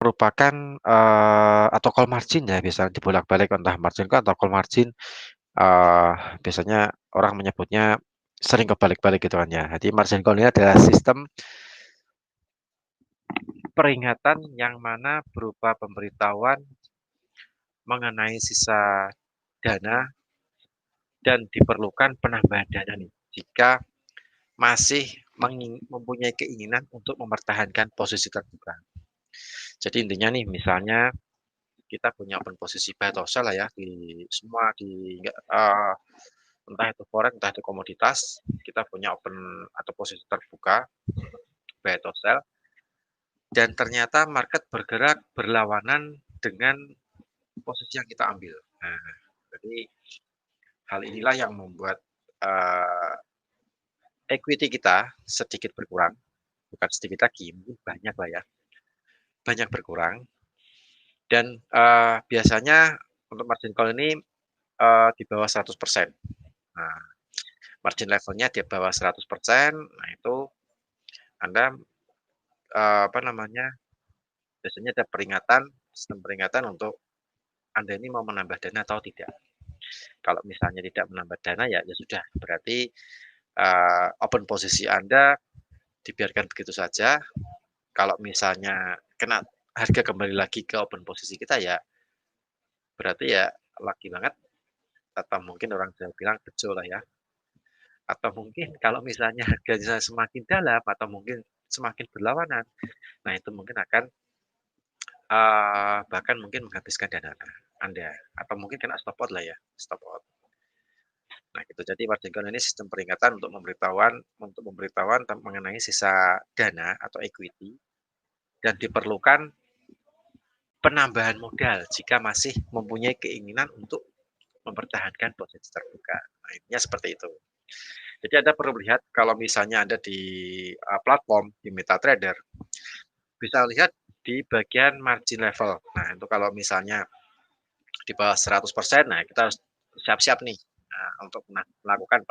merupakan, atau call margin ya biasanya dibolak-balik entah margin call atau call margin, eee, biasanya orang menyebutnya sering kebalik-balik gitu kan ya. Jadi margin call ini adalah sistem peringatan yang mana berupa pemberitahuan mengenai sisa dana dan diperlukan penambahan dana nih, jika masih mempunyai keinginan untuk mempertahankan posisi terbuka. Jadi intinya nih misalnya kita punya open posisi buy atau sell lah ya di semua di entah itu forex, entah itu komoditas, kita punya open atau posisi terbuka, buy atau sell, dan ternyata market bergerak berlawanan dengan posisi yang kita ambil. Nah, jadi hal inilah yang membuat, eee, equity kita sedikit berkurang, bukan sedikit lagi, mungkin banyak lah ya, banyak berkurang dan, biasanya untuk margin call ini, di bawah 100%. Nah, margin levelnya di bawah 100%, nah itu Anda, apa namanya, biasanya ada peringatan, sistem peringatan untuk Anda ini mau menambah dana atau tidak. Kalau misalnya tidak menambah dana ya sudah, berarti, open posisi Anda dibiarkan begitu saja. Kalau misalnya kena harga kembali lagi ke open posisi kita ya berarti ya lucky banget atau mungkin orang Jawa bilang bejo lah ya. Atau mungkin kalau misalnya harganya semakin dalam atau mungkin semakin berlawanan, nah itu mungkin akan, bahkan mungkin menghabiskan dana Anda atau mungkin kena stop out lah ya, stop out. Nah gitu, jadi margin call ini sistem peringatan untuk memberitahuan mengenai sisa dana atau equity dan diperlukan penambahan modal jika masih mempunyai keinginan untuk mempertahankan posisi terbuka. Nah, intinya seperti itu. Jadi Anda perlu lihat kalau misalnya Anda di, platform, di MetaTrader, bisa lihat di bagian margin level. Nah, itu kalau misalnya di bawah 100%, nah kita harus siap-siap nih, untuk melakukan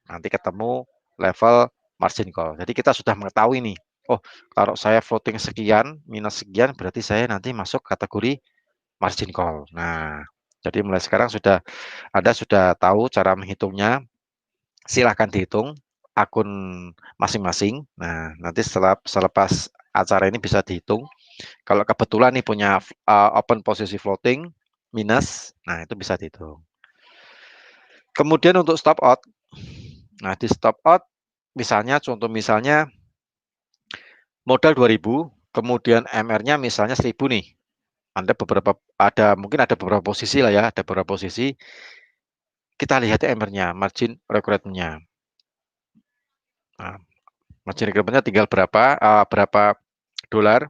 nanti ketemu level margin call. Jadi kita sudah mengetahui nih, oh kalau saya floating sekian, minus sekian, berarti saya nanti masuk kategori margin call. Nah, jadi mulai sekarang sudah tahu cara menghitungnya, silahkan dihitung akun masing-masing. Nah, nanti selepas acara ini bisa dihitung. Kalau kebetulan nih punya open posisi floating minus, nah itu bisa dihitung. Kemudian untuk stop out, nah di stop out misalnya modal 2.000, kemudian MR-nya misalnya 1.000 nih. Mungkin ada beberapa posisi lah ya, ada beberapa posisi. Kita lihat MR-nya, margin requirement-nya. Nah, margin requirement-nya tinggal berapa dolar.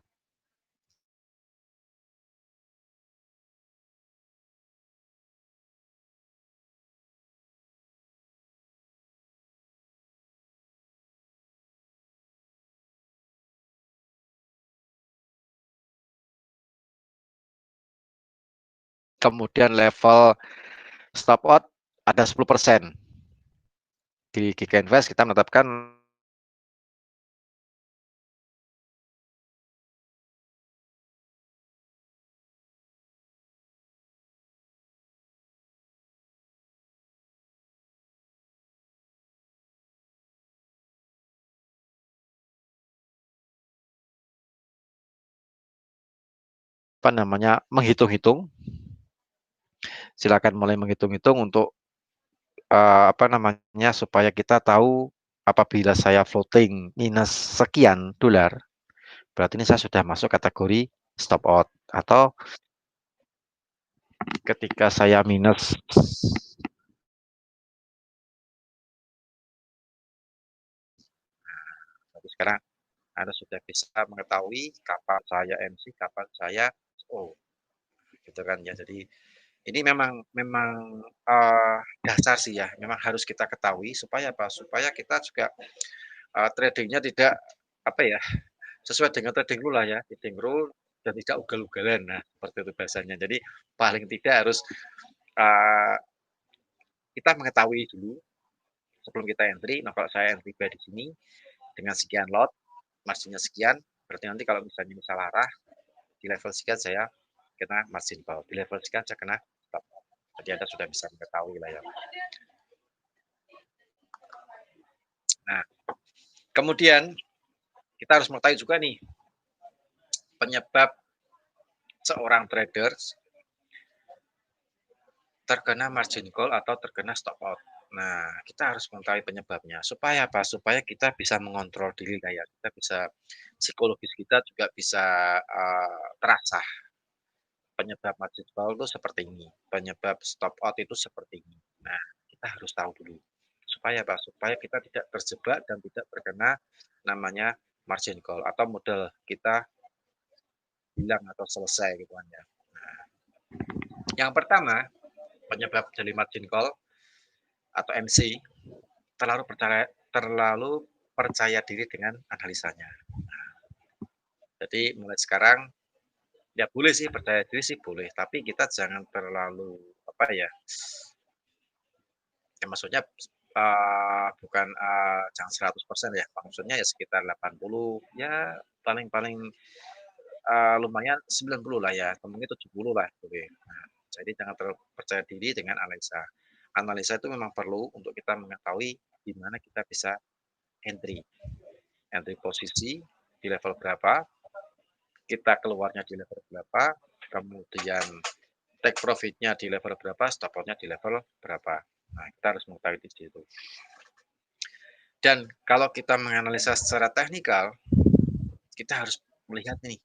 Kemudian level stop out ada 10%. Di Giga Invest kita menetapkan menghitung-hitung. Silakan mulai menghitung-hitung untuk supaya kita tahu apabila saya floating minus sekian dolar, berarti ini saya sudah masuk kategori stop out. Atau ketika saya minus, tapi sekarang Anda sudah bisa mengetahui kapan saya MC, kapan saya oh, gitu kan ya. Jadi ini memang dasar sih ya, memang harus kita ketahui supaya apa? Supaya kita juga tradingnya tidak apa ya, sesuai dengan trading rule lah ya, trading rule dan tidak ugal-ugalan. Nah, seperti itu bahasanya. Jadi paling tidak harus uh, kita mengetahui dulu sebelum kita entry. Nah, kalau saya entry buy di sini dengan sekian lot, marginnya sekian, berarti nanti kalau misalnya misal arah di level sekian saya kena margin call, di level sekian saya kena stop. Jadi Anda sudah bisa mengetahui lah ya. Nah, kemudian kita harus mengetahui juga nih penyebab seorang trader terkena margin call atau terkena stop out. Nah, kita harus mengetahui penyebabnya. Supaya apa? Supaya kita bisa mengontrol diri lah ya. Kita bisa psikologis kita juga bisa terasa. Penyebab margin call itu seperti ini. Penyebab stop out itu seperti ini. Nah, kita harus tahu dulu. Supaya apa? Supaya kita tidak terjebak dan tidak terkena namanya margin call atau modal kita hilang atau selesai gitu kan ya. Nah, yang pertama, penyebab dari margin call atau MC terlalu percaya diri dengan analisanya. Nah, jadi mulai sekarang ya boleh sih percaya diri sih boleh, tapi kita jangan terlalu apa ya? Ya maksudnya bukan jangan 100% ya, maksudnya ya sekitar 80 ya paling-paling lumayan 90 lah ya, mungkin 70 lah boleh. Nah, jadi jangan terlalu percaya diri dengan analisa. Analisa itu memang perlu untuk kita mengetahui di mana kita bisa entry. Entry posisi di level berapa, kita keluarnya di level berapa, kemudian take profitnya di level berapa, stop loss-nya di level berapa. Nah, kita harus mengetahui di situ. Dan kalau kita menganalisa secara teknikal, kita harus melihat nih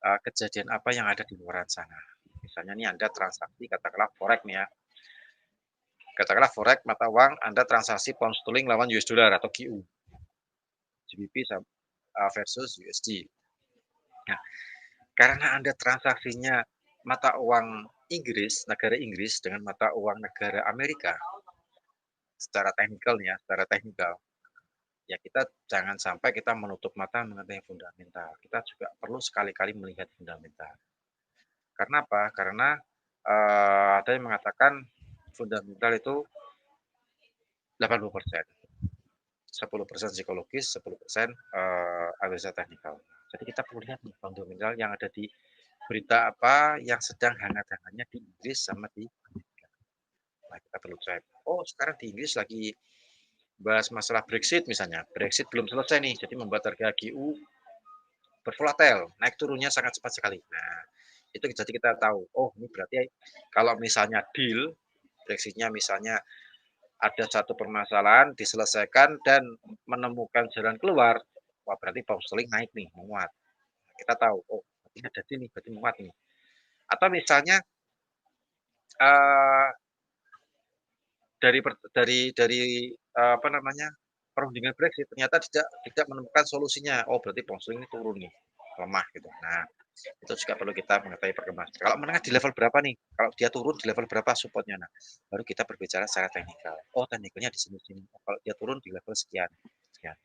kejadian apa yang ada di luar sana. Misalnya nih Anda transaksi katakanlah forex nih ya. Katakanlah forex mata uang Anda transaksi pound sterling lawan US dollar atau GU. GBP versus USD. Nah, karena Anda transaksinya mata uang Inggris, negara Inggris dengan mata uang negara Amerika, secara teknikal ya, secara teknikal, ya kita jangan sampai kita menutup mata mengenai fundamental. Kita juga perlu sekali-kali melihat fundamental. Karena apa? Karena ada yang mengatakan fundamental itu 80%. 10% psikologis, 10% analisa teknikal. Jadi kita perlu lihat nih fundamental yang ada di berita apa yang sedang hangat-hangatnya di Inggris sama di Amerika. Nah, kita perlu cek. Oh, sekarang di Inggris lagi bahas masalah Brexit misalnya. Brexit belum selesai nih, jadi membuat harga GU bervolatil, naik turunnya sangat cepat sekali. Nah, itu jadi kita tahu, oh ini berarti kalau misalnya deal, Brexitnya misalnya ada satu permasalahan diselesaikan dan menemukan jalan keluar, wah berarti pound sterling naik nih, menguat. Kita tahu, oh ini ada deal nih, berarti menguat nih. Atau misalnya uh, dari apa namanya perundingan Brexit ternyata tidak menemukan solusinya. Oh berarti pound sterling ini turun nih, lemah gitu. Nah itu juga perlu kita mengetahui perkembangan. Kalau menengah di level berapa nih? Kalau dia turun di level berapa supportnya? Nah baru kita berbicara secara teknikal. Oh teknikalnya di sini. Kalau dia turun di level sekian, sekian.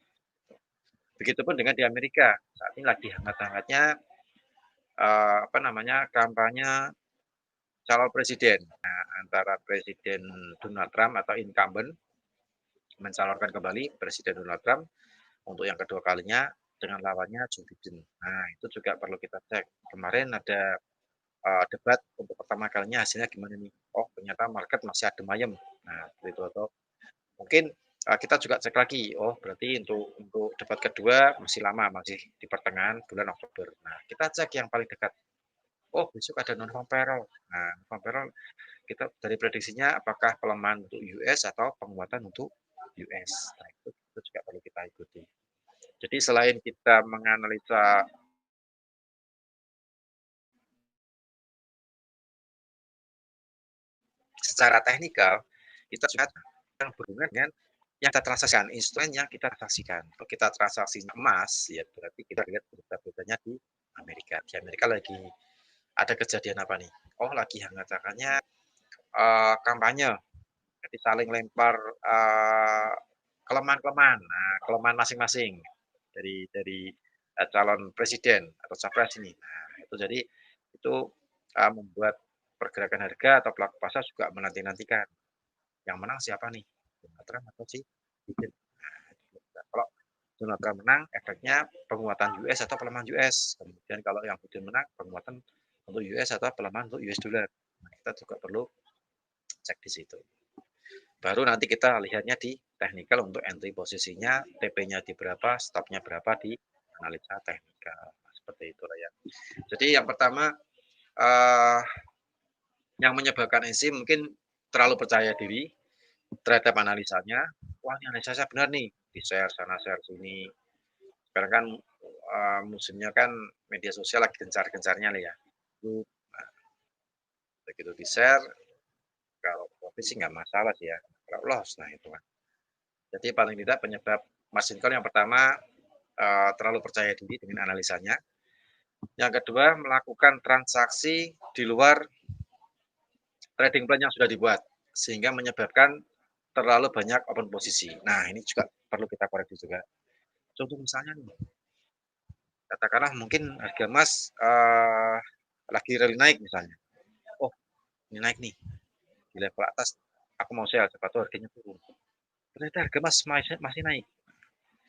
Begitupun dengan di Amerika. Saat ini lagi hangat-hangatnya apa namanya kampanye calon presiden. Nah, antara Presiden Donald Trump atau incumbent mencalonkan kembali Presiden Donald Trump untuk yang kedua kalinya dengan lawannya Joe Biden. Nah, itu juga perlu kita cek. Kemarin ada debat untuk pertama kalinya hasilnya gimana nih? Oh, ternyata market masih adem ayem. Nah, itu atau mungkin kita juga cek lagi. Oh, berarti untuk debat kedua masih lama, masih di pertengahan bulan Oktober. Nah, kita cek yang paling dekat. Oh, besok ada non farm payroll. Nah, non farm payroll kita dari prediksinya apakah pelemahan untuk US atau penguatan untuk US. Nah, itu juga perlu kita ikuti. Jadi selain kita menganalisa secara teknikal, kita juga yang berhubungan dengan yang kita transaksikan, instrumen yang kita transaksikan. Kalau kita transaksi emas, ya berarti kita lihat berita-beritanya di Amerika. Di Amerika lagi ada kejadian apa nih? Oh, lagi hangat-hangatnya kampanye. Jadi saling lempar kelemahan-kelemahan, nah, kelemahan masing-masing dari calon presiden atau capres ini. Nah, itu jadi itu membuat pergerakan harga atau pelaku pasar juga menanti-nantikan yang menang siapa nih? Donald Trump atau si Biden? Nah, kalau Donald Trump menang, efeknya penguatan US atau pelemahan US. Kemudian kalau yang Biden menang, penguatan untuk US atau pelemahan untuk US dollar. Nah, kita juga perlu cek di situ. Baru nanti kita lihatnya di teknikal untuk entry posisinya, TP-nya di berapa, stopnya berapa di analisa teknikal. Nah, seperti itulah ya. Jadi yang pertama, uh, yang menyebabkan isi mungkin terlalu percaya diri terhadap analisanya. Wah ini analisa saya benar nih, di share sana share sini. Sekarang kan musimnya kan media sosial lagi gencar-gencarnya lah ya. Nah, begitu di share, kalau profit sih nggak masalah sih ya. Kalau loss, nah itu kan. Jadi paling tidak penyebab margin call yang pertama terlalu percaya diri dengan analisanya. Yang kedua melakukan transaksi di luar trading plan yang sudah dibuat sehingga menyebabkan terlalu banyak open posisi. Nah ini juga perlu kita koreksi juga. Contoh misalnya nih, katakanlah mungkin harga emas lagi rally naik misalnya. Oh ini naik nih di level atas, aku mau sell, cepat harganya turun. Ternyata harga emas masih naik,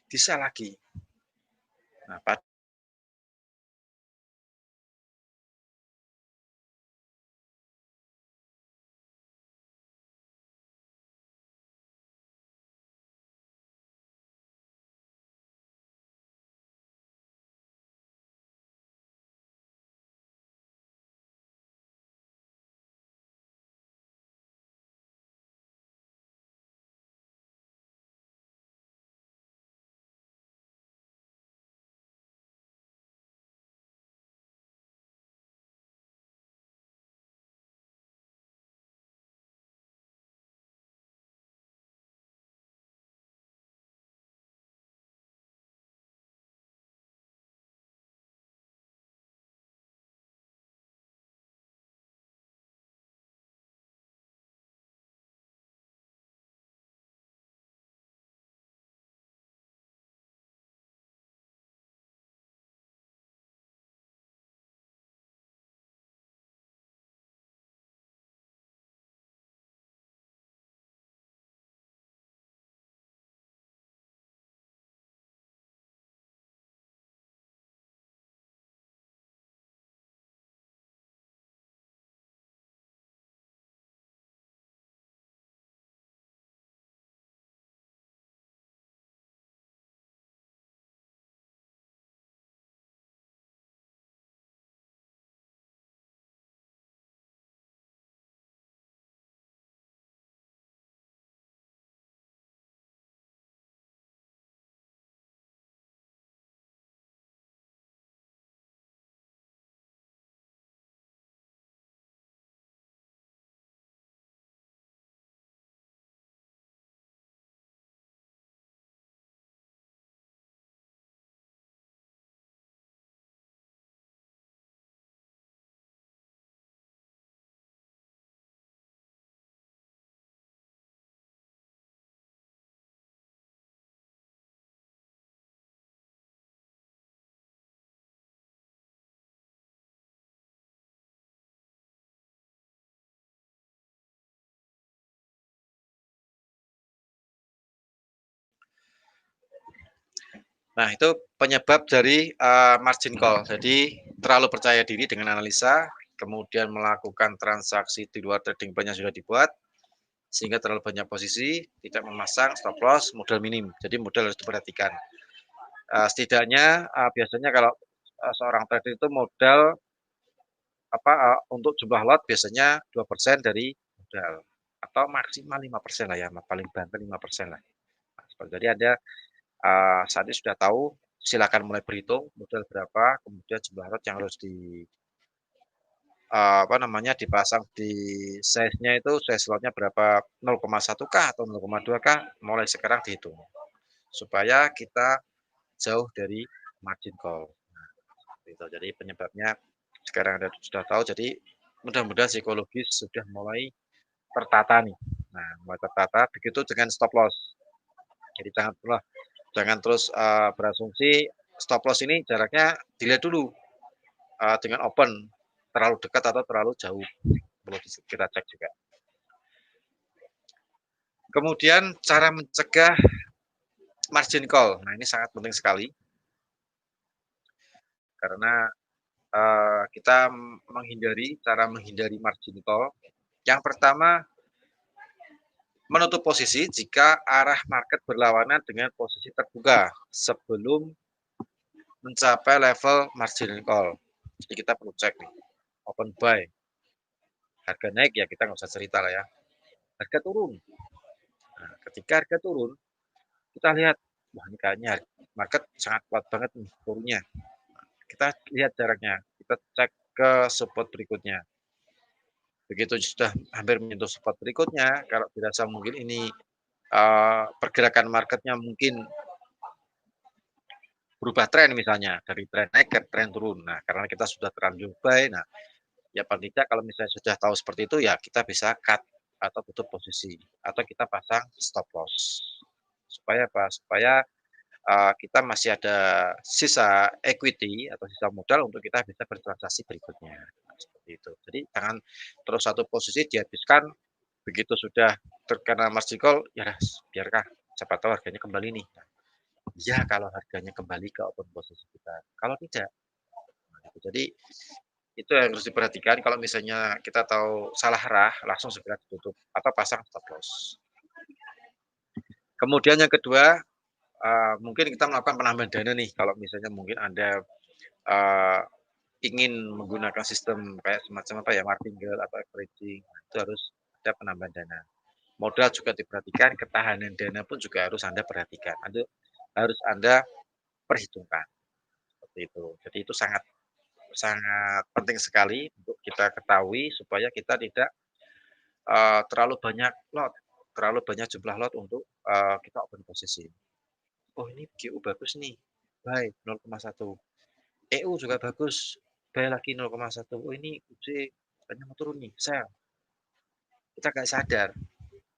di sell lagi. Nah, Nah, itu penyebab dari, margin call. Jadi terlalu percaya diri dengan analisa, kemudian melakukan transaksi di luar trading plan yang sudah dibuat, sehingga terlalu banyak posisi, tidak memasang stop loss, modal minim. Jadi modal harus diperhatikan. Setidaknya, biasanya kalau, seorang trader itu modal untuk jumlah lot biasanya 2% dari modal, atau maksimal 5% lah ya, paling banter 5% lah. Jadi ada, saat ini sudah tahu, silakan mulai berhitung modal berapa, kemudian jumlah lot yang harus dipasang di size-nya itu, size lotnya berapa, 0,1 kah atau 0,2 kah, mulai sekarang dihitung. Supaya kita jauh dari margin call. Nah, gitu. Jadi penyebabnya sekarang sudah tahu, jadi mudah-mudahan psikologis sudah mulai tertata nih. Nah, mulai tertata, begitu dengan stop loss. Jadi jangan terus, berasumsi stop loss ini jaraknya dilihat dulu, dengan open, terlalu dekat atau terlalu jauh, perlu kita cek juga. Kemudian cara mencegah margin call. Nah, ini sangat penting sekali karena, kita cara menghindari margin call. Yang pertama, menutup posisi jika arah market berlawanan dengan posisi terbuka sebelum mencapai level margin call. Jadi kita perlu cek nih, open buy, harga naik ya kita nggak usah cerita lah ya. Harga turun. Nah, ketika harga turun, kita lihat, wah ini kayaknya market sangat kuat banget nih turunnya. Kita lihat jaraknya, kita cek ke support berikutnya. Begitu sudah hampir menyentuh support berikutnya, kalau dirasa mungkin ini pergerakan marketnya mungkin berubah tren misalnya, dari tren naik ke tren turun. Nah, karena kita sudah terlanjur buy, nah ya paling tidak kalau misalnya sudah tahu seperti itu ya kita bisa cut atau tutup posisi atau kita pasang stop loss. Supaya apa? Supaya kita masih ada sisa equity atau sisa modal untuk kita bisa bertransaksi berikutnya. Nah, seperti itu. Jadi jangan terus satu posisi dihabiskan, begitu sudah terkena margin call, ya biarkah siapa tahu harganya kembali nih. Iya kalau harganya kembali ke open posisi kita. Kalau tidak, nah gitu. Jadi itu yang harus diperhatikan kalau misalnya kita tahu salah arah, langsung segera ditutup atau pasang stop loss. Kemudian yang kedua, mungkin kita melakukan penambahan dana nih, kalau misalnya mungkin Anda, eee, ingin menggunakan sistem kayak semacam apa ya, martingale atau averaging, itu harus ada penambahan dana. Modal juga diperhatikan, ketahanan dana pun juga harus Anda perhatikan, harus Anda perhitungkan, seperti itu. Jadi itu sangat sangat penting sekali untuk kita ketahui supaya kita tidak, terlalu banyak lot, terlalu banyak jumlah lot untuk, kita open posisi. Oh ini GU bagus nih, buy 0,1. EU juga bagus, buy lagi 0,1. Oh ini UJ katanya mau turun nih, sell. Kita nggak sadar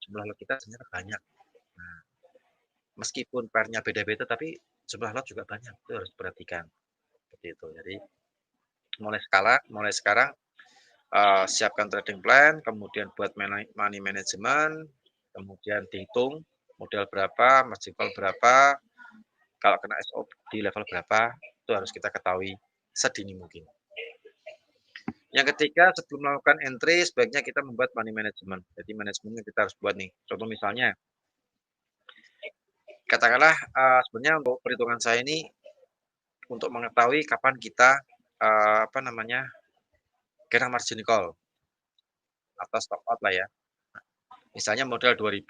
jumlah lot kita ternyata banyak. Nah, meskipun pairnya beda-beda tapi jumlah lot juga banyak, itu harus diperhatikan, seperti itu. Jadi mulai sekarang, siapkan trading plan, kemudian buat money management, kemudian dihitung modal berapa, margin call berapa, kalau kena SO di level berapa, itu harus kita ketahui sedini mungkin. Yang ketiga, sebelum melakukan entry, sebaiknya kita membuat money management. Jadi manajemennya kita harus buat nih. Contoh misalnya, katakanlah sebenarnya untuk perhitungan saya ini untuk mengetahui kapan kita kena margin call atau stop out lah ya. Misalnya modal 2.000,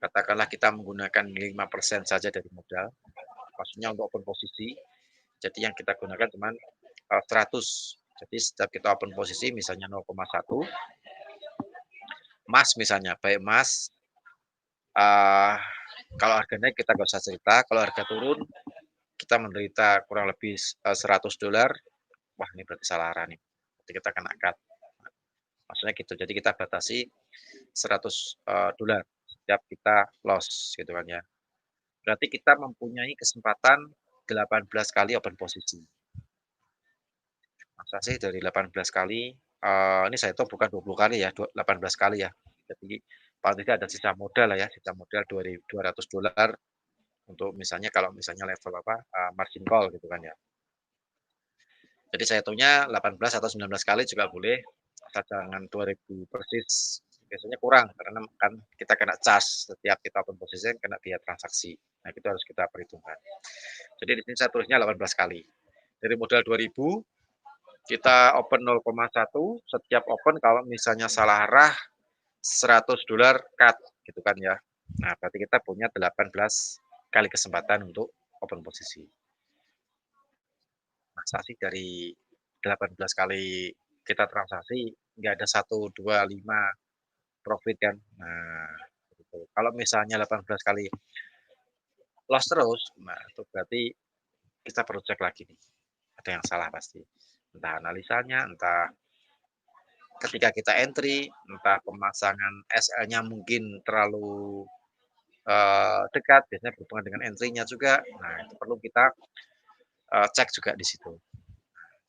katakanlah kita menggunakan 5% saja dari modal, maksudnya untuk open posisi. Jadi yang kita gunakan cuma 100. Jadi setiap kita open posisi misalnya 0,1, emas misalnya, baik emas, kalau harga naik kita nggak usah cerita, kalau harga turun kita menderita kurang lebih $100, wah ini berarti salah arah nih, jadi kita kena cut. Maksudnya gitu, jadi kita batasi $100 setiap kita loss gitu kan ya. Berarti kita mempunyai kesempatan 18 kali open posisi. Masa sih dari 18 kali, ini saya tahu bukan 20 kali ya, 18 kali ya. Jadi paling tidak ada sisa modal lah ya, sisa modal $200 untuk misalnya kalau misalnya level apa, margin call gitu kan ya. Jadi saya hitungnya 18 atau 19 kali juga boleh, asal jangan 2000 persis, biasanya kurang karena kan kita kena charge setiap kita open position kena biaya transaksi. Nah, itu harus kita perhitungkan. Jadi di sini saya tulisnya 18 kali. Dari modal 2000 kita open 0,1, setiap open kalau misalnya salah arah $100 cut gitu kan ya. Nah, berarti kita punya 18 kali kesempatan untuk open posisi. Masa sih dari 18 kali kita transaksi nggak ada 1, 2, 5 profit kan. Nah, gitu. Kalau misalnya 18 kali loss terus, nah itu berarti kita perlu cek lagi nih. Ada yang salah pasti. Entah analisanya, entah ketika kita entry, entah pemasangan SL-nya mungkin terlalu dekat, biasanya berhubungan dengan entry-nya juga. Nah, itu perlu kita cek juga di situ.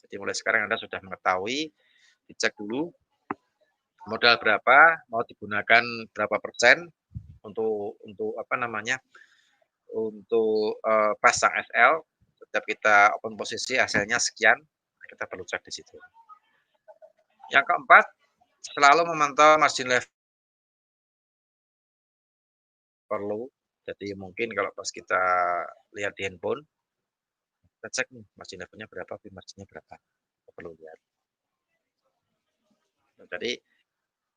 Jadi mulai sekarang Anda sudah mengetahui, dicek dulu modal berapa, mau digunakan berapa persen untuk apa namanya, untuk, pasang SL, setiap kita open posisi hasilnya sekian, kita perlu cek di situ. Yang keempat, selalu memantau margin level perlu. Jadi mungkin kalau pas kita lihat di handphone, kita cek nih margin levelnya berapa, fee marginnya berapa, kita perlu lihat. Nah, jadi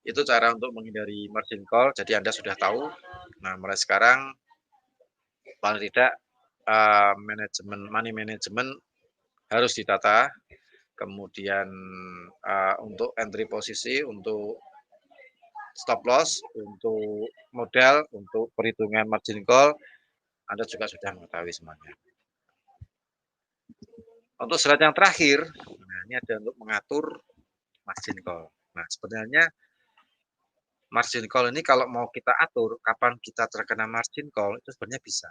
itu cara untuk menghindari margin call, jadi Anda sudah tahu. Nah, mulai sekarang paling tidak, manajemen money management harus ditata, kemudian, untuk entry posisi, untuk stop loss, untuk modal, untuk perhitungan margin call, Anda juga sudah mengetahui semuanya. Untuk slide yang terakhir, nah ini ada untuk mengatur margin call. Nah, sebenarnya margin call ini kalau mau kita atur, kapan kita terkena margin call, itu sebenarnya bisa.